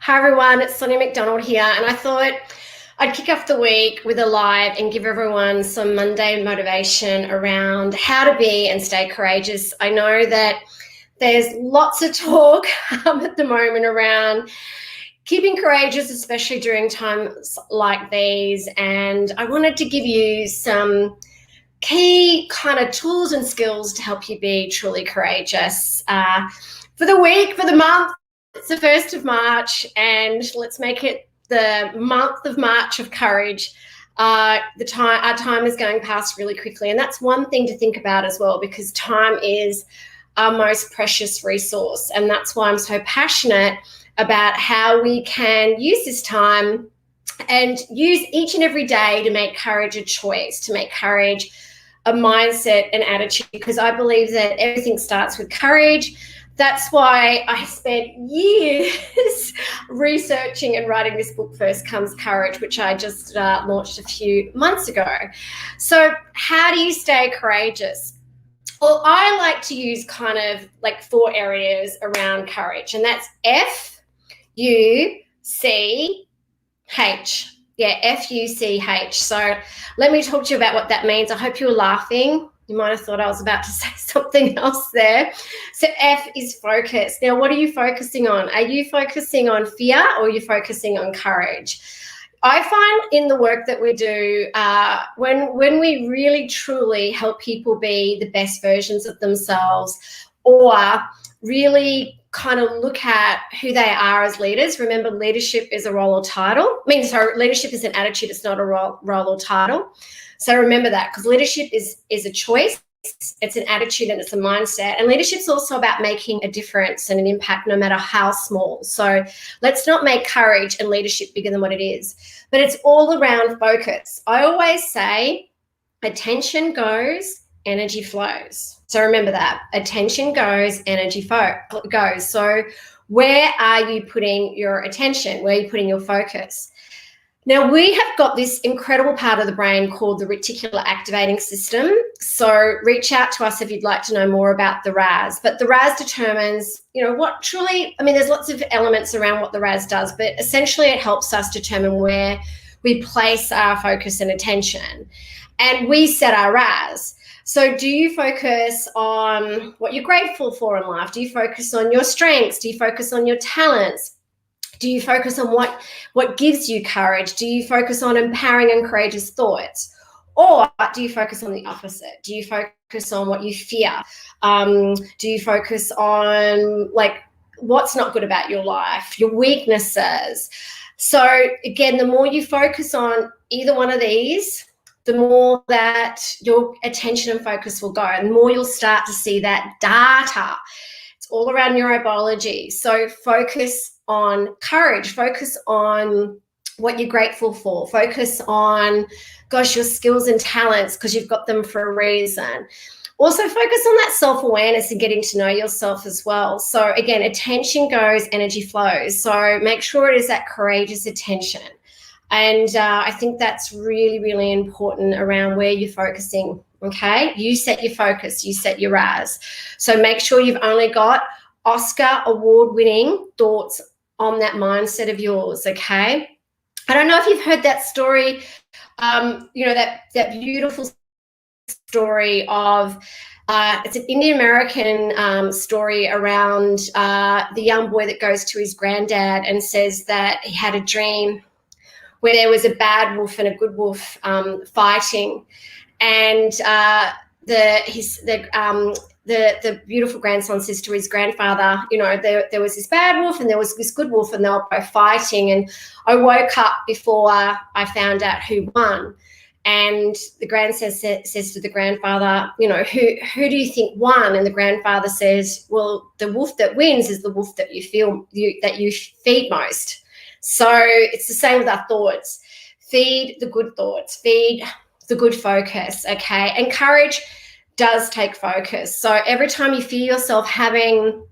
Hi everyone, it's Sonia McDonald here, and I thought I'd kick off the week with a live and give everyone some Monday motivation around how to be and stay courageous. I know that there's lots of talk at the moment around keeping courageous, especially during times like these, and I wanted to give you some key kind of tools and skills to help you be truly courageous for the week, for the month. It's the 1st of March, and let's make it the month of March of courage. Our time is going past really quickly, and that's one thing to think about as well, because time is our most precious resource, and that's why I'm so passionate about how we can use this time and use each and every day to make courage a choice, to make courage a mindset and attitude, because I believe that everything starts with courage. That's why I spent years researching and writing this book, First Comes Courage, which I just launched a few months ago. So how do you stay courageous? Well, I like to use kind of like 4 areas around courage, and that's F-U-C-H. Yeah, F-U-C-H. So let me talk to you about what that means. I hope you were laughing. You might have thought I was about to say something else there. So F is focus. Now, what are you focusing on? Are you focusing on fear, or are you focusing on courage? I find in the work that we do, when we really truly help people be the best versions of themselves, or really kind of look at who they are as leaders. Remember, leadership is a role or title. Leadership is an attitude. It's not a role or title. So remember that, because leadership is a choice, it's an attitude, and it's a mindset. And leadership's also about making a difference and an impact, no matter how small. So let's not make courage and leadership bigger than what it is. But it's all around focus. I always say attention goes, energy flows. So remember that. Attention goes, energy goes. So where are you putting your attention? Where are you putting your focus? Now, we have got this incredible part of the brain called the reticular activating system. So reach out to us if you'd like to know more about the RAS. But the RAS determines, what truly, there's lots of elements around what the RAS does, but essentially it helps us determine where we place our focus and attention. And we set our RAS. So do you focus on what you're grateful for in life? Do you focus on your strengths? Do you focus on your talents? Do you focus on what gives you courage? Do you focus on empowering and courageous thoughts? Or do you focus on the opposite? Do you focus on what you fear? Do you focus on what's not good about your life, your weaknesses? So again, the more you focus on either one of these, the more that your attention and focus will go, and the more you'll start to see that data. It's all around neurobiology. So focus on courage, focus on what you're grateful for, focus on, your skills and talents, because you've got them for a reason. Also focus on that self-awareness and getting to know yourself as well. So again, attention goes, energy flows. So make sure it is that courageous attention. And I think that's really, really important around where you're focusing, okay? You set your focus, you set your RAS. So make sure you've only got Oscar award-winning thoughts on that mindset of yours, okay? I don't know if you've heard that story, that beautiful story of, it's an Indian American story around the young boy that goes to his granddad and says that he had a dream where there was a bad wolf and a good wolf fighting, and the beautiful grandson says to his grandfather, there was this bad wolf and there was this good wolf, and they were both fighting, and I woke up before I found out who won. And the grandson says to the grandfather, who do you think won? And the grandfather says, well, the wolf that wins is the wolf that you feed most. So it's the same with our thoughts. Feed the good thoughts, feed the good focus, okay? And courage does take focus. So every time you feel yourself having,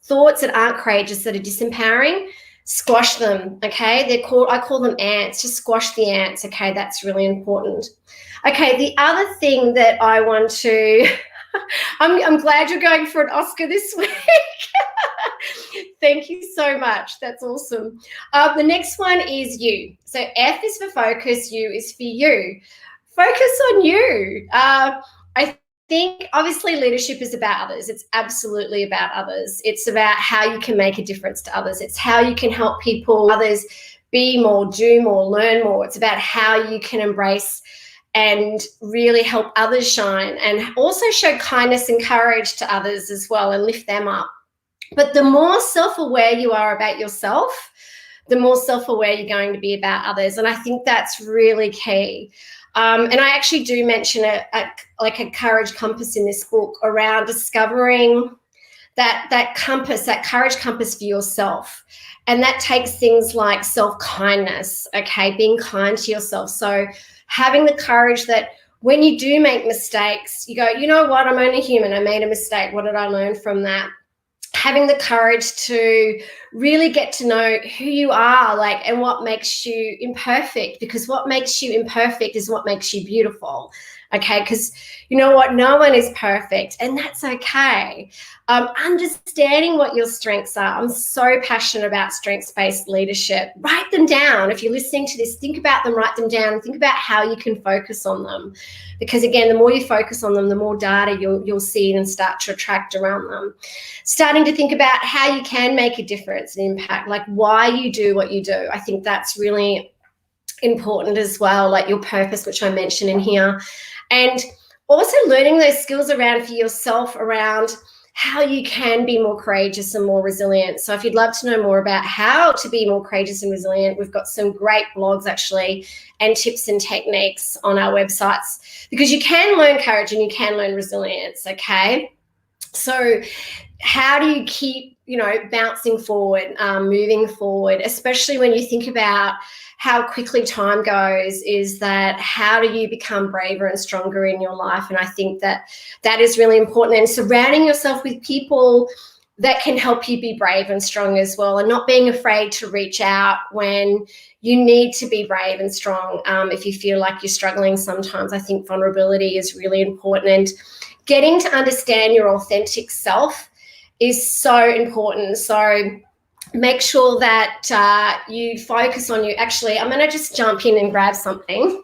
thoughts that aren't courageous, that are disempowering, squash them, okay? I call them ants. Just squash the ants, okay? That's really important. Okay, the other thing that I want to I'm glad you're going for an Oscar this week. Thank you so much. That's awesome. The next one is you. So F is for focus, U is for you. Focus on you. I think obviously leadership is about others. It's absolutely about others. It's about how you can make a difference to others. It's how you can help people, others be more, do more, learn more. It's about how you can embrace and really help others shine, and also show kindness and courage to others as well, and lift them up. But the more self-aware you are about yourself, the more self-aware you're going to be about others. And I think that's really key. And I actually do mention a courage compass in this book around discovering that compass, that courage compass for yourself. And that takes things like self-kindness, okay, being kind to yourself. So having the courage that when you do make mistakes, you go, you know what, I'm only human. I made a mistake. What did I learn from that? Having the courage to really get to know who you are, like, and what makes you imperfect, because what makes you imperfect is what makes you beautiful. Okay, because you know what, no one is perfect, and that's okay. Understanding what your strengths are. I'm so passionate about strengths-based leadership. Write them down. If you're listening to this, think about them, write them down, and think about how you can focus on them. Because again, the more you focus on them, the more data you'll see and start to attract around them. Starting to think about how you can make a difference and impact, like why you do what you do. I think that's really important as well, like your purpose, which I mentioned in here. And also learning those skills around for yourself around how you can be more courageous and more resilient. So if you'd love to know more about how to be more courageous and resilient, we've got some great blogs actually and tips and techniques on our websites, because you can learn courage and you can learn resilience, okay? So how do you keep, bouncing forward, moving forward, especially when you think about how quickly time goes, is that how do you become braver and stronger in your life? And I think that is really important, and surrounding yourself with people that can help you be brave and strong as well, and not being afraid to reach out when you need to be brave and strong. If you feel like you're struggling sometimes, I think vulnerability is really important, and getting to understand your authentic self is so important. So make sure that you focus on you. Actually, I'm going to just jump in and grab something.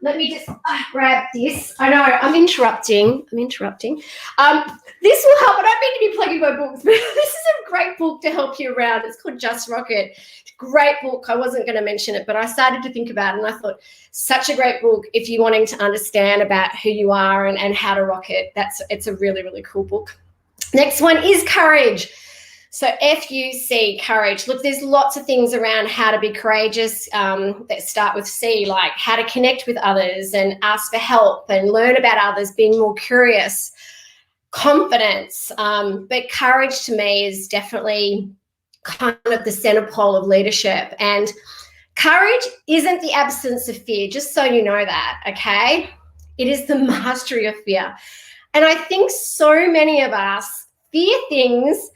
Let me just grab this. I know I'm interrupting. This will help. I don't mean to be plugging my books, but this is a great book to help you around. It's called Just Rocket. Great book. I wasn't going to mention it, but I started to think about it, and I thought, such a great book if you're wanting to understand about who you are and how to rock it. It's a really, really cool book. Next one is courage. So FUC, courage. Look, there's lots of things around how to be courageous that start with C, like how to connect with others and ask for help and learn about others, being more curious, confidence. But courage to me is definitely kind of the center pole of leadership. And courage isn't the absence of fear, just so you know that, okay? It is the mastery of fear. And I think so many of us fear things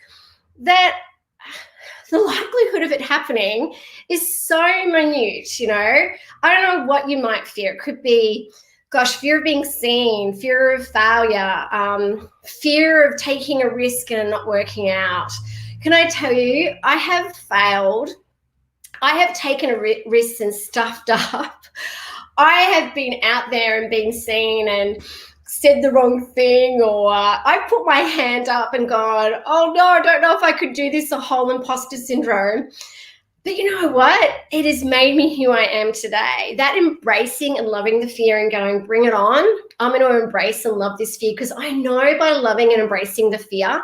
that the likelihood of it happening is so minute, I don't know what you might fear. It could be, fear of being seen, fear of failure, fear of taking a risk and not working out. Can I tell you, I have failed. I have taken a risk and stuffed up. I have been out there and been seen and said the wrong thing, or I put my hand up and gone, oh no, I don't know if I could do this, a whole imposter syndrome. But you know what? It has made me who I am today. That embracing and loving the fear and going, bring it on. I'm going to embrace and love this fear, because I know by loving and embracing the fear,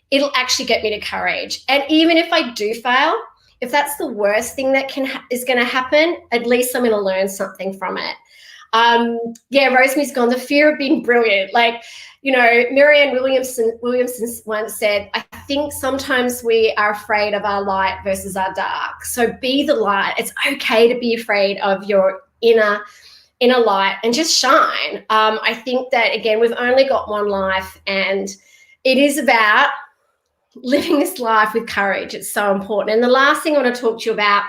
it'll actually get me to courage. And even if I do fail, if that's the worst thing that is going to happen, at least I'm going to learn something from it. Rosemary's gone, the fear of being brilliant. Like, Marianne Williamson once said, I think sometimes we are afraid of our light versus our dark. So be the light. It's okay to be afraid of your inner light and just shine. I think that, again, we've only got one life, and it is about living this life with courage. It's so important. And the last thing I want to talk to you about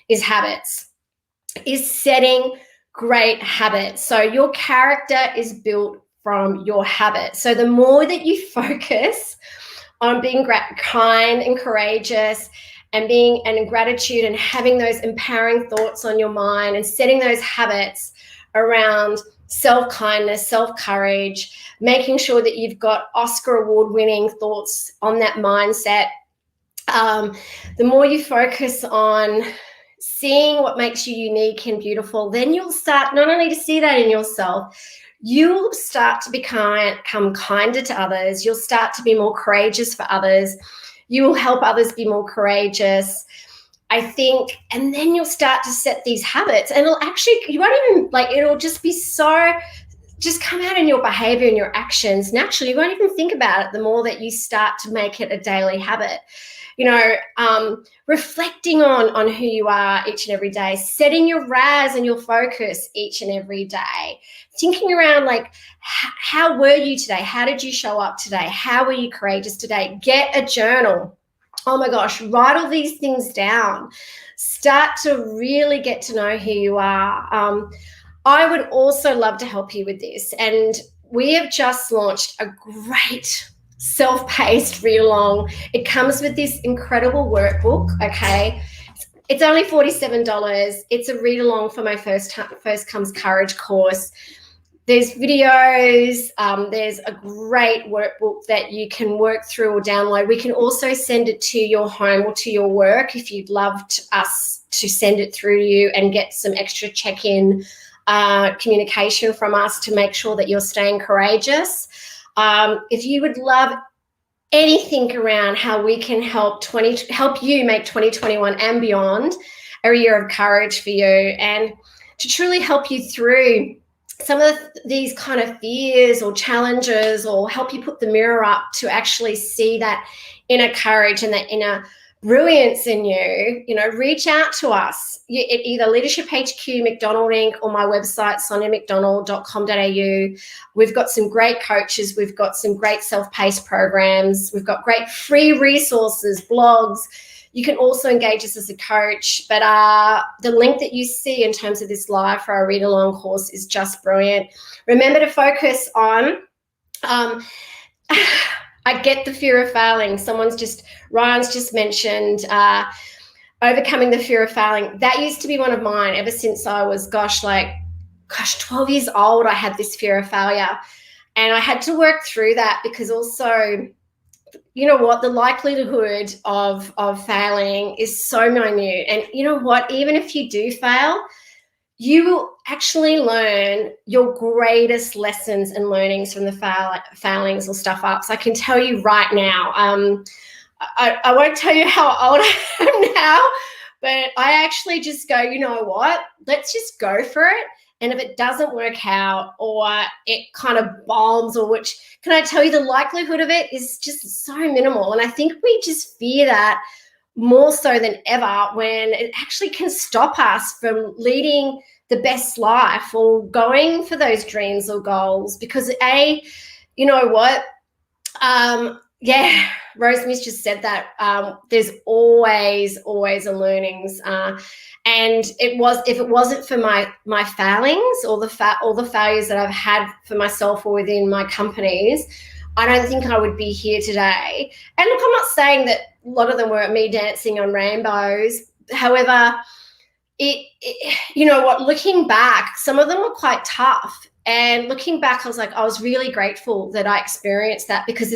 is habits, is setting great habits. So your character is built from your habits. So the more that you focus on being kind and courageous, and being and in gratitude, and having those empowering thoughts on your mind, and setting those habits around self-kindness, self-courage, making sure that you've got Oscar award-winning thoughts on that mindset. The more you focus on seeing what makes you unique and beautiful, then you'll start not only to see that in yourself, you'll start to become kinder to others. You'll start to be more courageous for others. You will help others be more courageous, I think. And then you'll start to set these habits, and you won't even it'll just be just come out in your behavior and your actions naturally. You won't even think about it the more that you start to make it a daily habit. Reflecting on who you are each and every day, setting your RAS and your focus each and every day, thinking around how were you today? How did you show up today? How were you courageous today? Get a journal. Oh my gosh, write all these things down. Start to really get to know who you are. I would also love to help you with this. And we have just launched a great self-paced read-along. It comes with this incredible workbook, okay? It's only $47. It's a read-along for my First Comes Courage course. There's videos. There's a great workbook that you can work through or download. We can also send it to your home or to your work if you'd love us to send it through to you and get some extra check-in communication from us to make sure that you're staying courageous. If you would love anything around how we can help you make 2021 and beyond a year of courage for you, and to truly help you through some of these kind of fears or challenges, or help you put the mirror up to actually see that inner courage and that inner brilliance in you, reach out to us at either Leadership HQ McDonald Inc. or my website, soniamcdonald.com.au. We've got some great coaches. We've got some great self-paced programs. We've got great free resources, blogs. You can also engage us as a coach. But the link that you see in terms of this live for our read-along course is just brilliant. Remember to focus on I get the fear of failing. Ryan's just mentioned overcoming the fear of failing. That used to be one of mine ever since I was, 12 years old. I had this fear of failure, and I had to work through that, because also, you know what, the likelihood of failing is so minute. And you know what, even if you do fail, you will actually learn your greatest lessons and learnings from the failings or stuff ups. I can tell you right now, I won't tell you how old I am now, but I actually just go, you know what, let's just go for it. And if it doesn't work out, or it kind of bombs, can I tell you, the likelihood of it is just so minimal. And I think we just fear that more so than ever, when it actually can stop us from leading the best life or going for those dreams or goals. Because you know what? Rosemary's just said that there's always a learnings. And if it wasn't for my failings or the failures that I've had for myself or within my companies, I don't think I would be here today. And look, I'm not saying that a lot of them were me dancing on rainbows. However, you know what, looking back, some of them were quite tough. And looking back, I was really grateful that I experienced that, because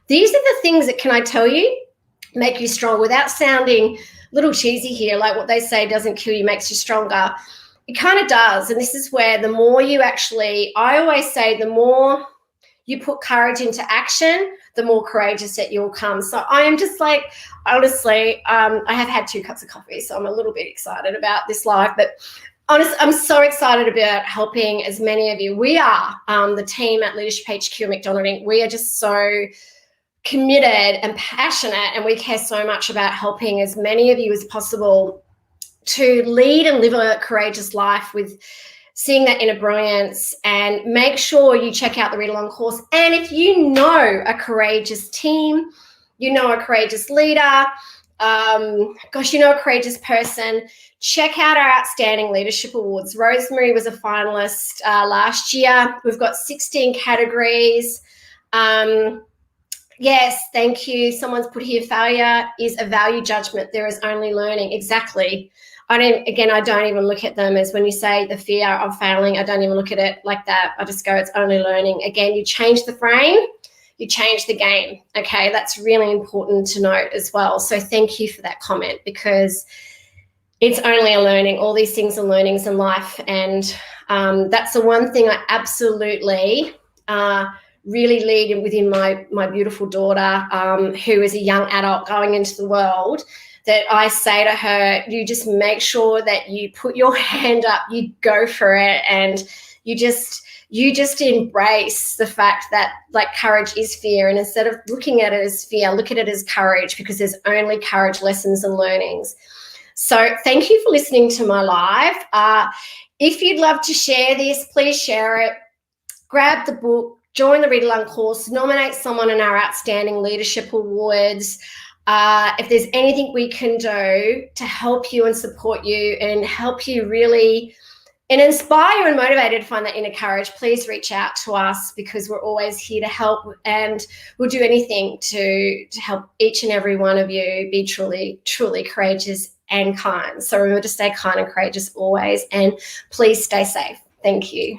these are the things that, can I tell you, make you strong, without sounding a little cheesy here, like what they say doesn't kill you, makes you stronger. It kind of does. And this is where the more you I always say, the more you put courage into action, the more courageous that you'll come. So I am just honestly, I have had 2 cups of coffee, so I'm a little bit excited about this live. But honestly, I'm so excited about helping as many of you. We are the team at Leadership HQ McDonald Inc. We are just so committed and passionate, and we care so much about helping as many of you as possible to lead and live a courageous life with seeing that inner brilliance. And make sure you check out the read-along course. And if you know a courageous team, you know a courageous leader, you know a courageous person, check out our Outstanding Leadership Awards. Rosemary was a finalist last year. We've got 16 categories. Yes, thank you. Someone's put here, failure is a value judgment. There is only learning. Exactly. I don't even look at them as when you say the fear of failing, I don't even look at it like that. I just go, it's only learning. Again, you change the frame, you change the game. Okay, that's really important to note as well. So thank you for that comment, because it's only a learning. All these things are learnings in life. And that's the one thing I absolutely really lead within my beautiful daughter, who is a young adult going into the world, that I say to her, you just make sure that you put your hand up, you go for it, and you just embrace the fact that, like, courage is fear. And instead of looking at it as fear, look at it as courage, because there's only courage lessons and learnings. So thank you for listening to my live. If you'd love to share this, please share it. Grab the book, join the Read Along course, nominate someone in our Outstanding Leadership Awards. If there's anything we can do to help you and support you and help you really and inspire you and motivate you to find that inner courage, please reach out to us, because we're always here to help, and we'll do anything to help each and every one of you be truly, truly courageous and kind. So remember to stay kind and courageous always, and please stay safe. Thank you.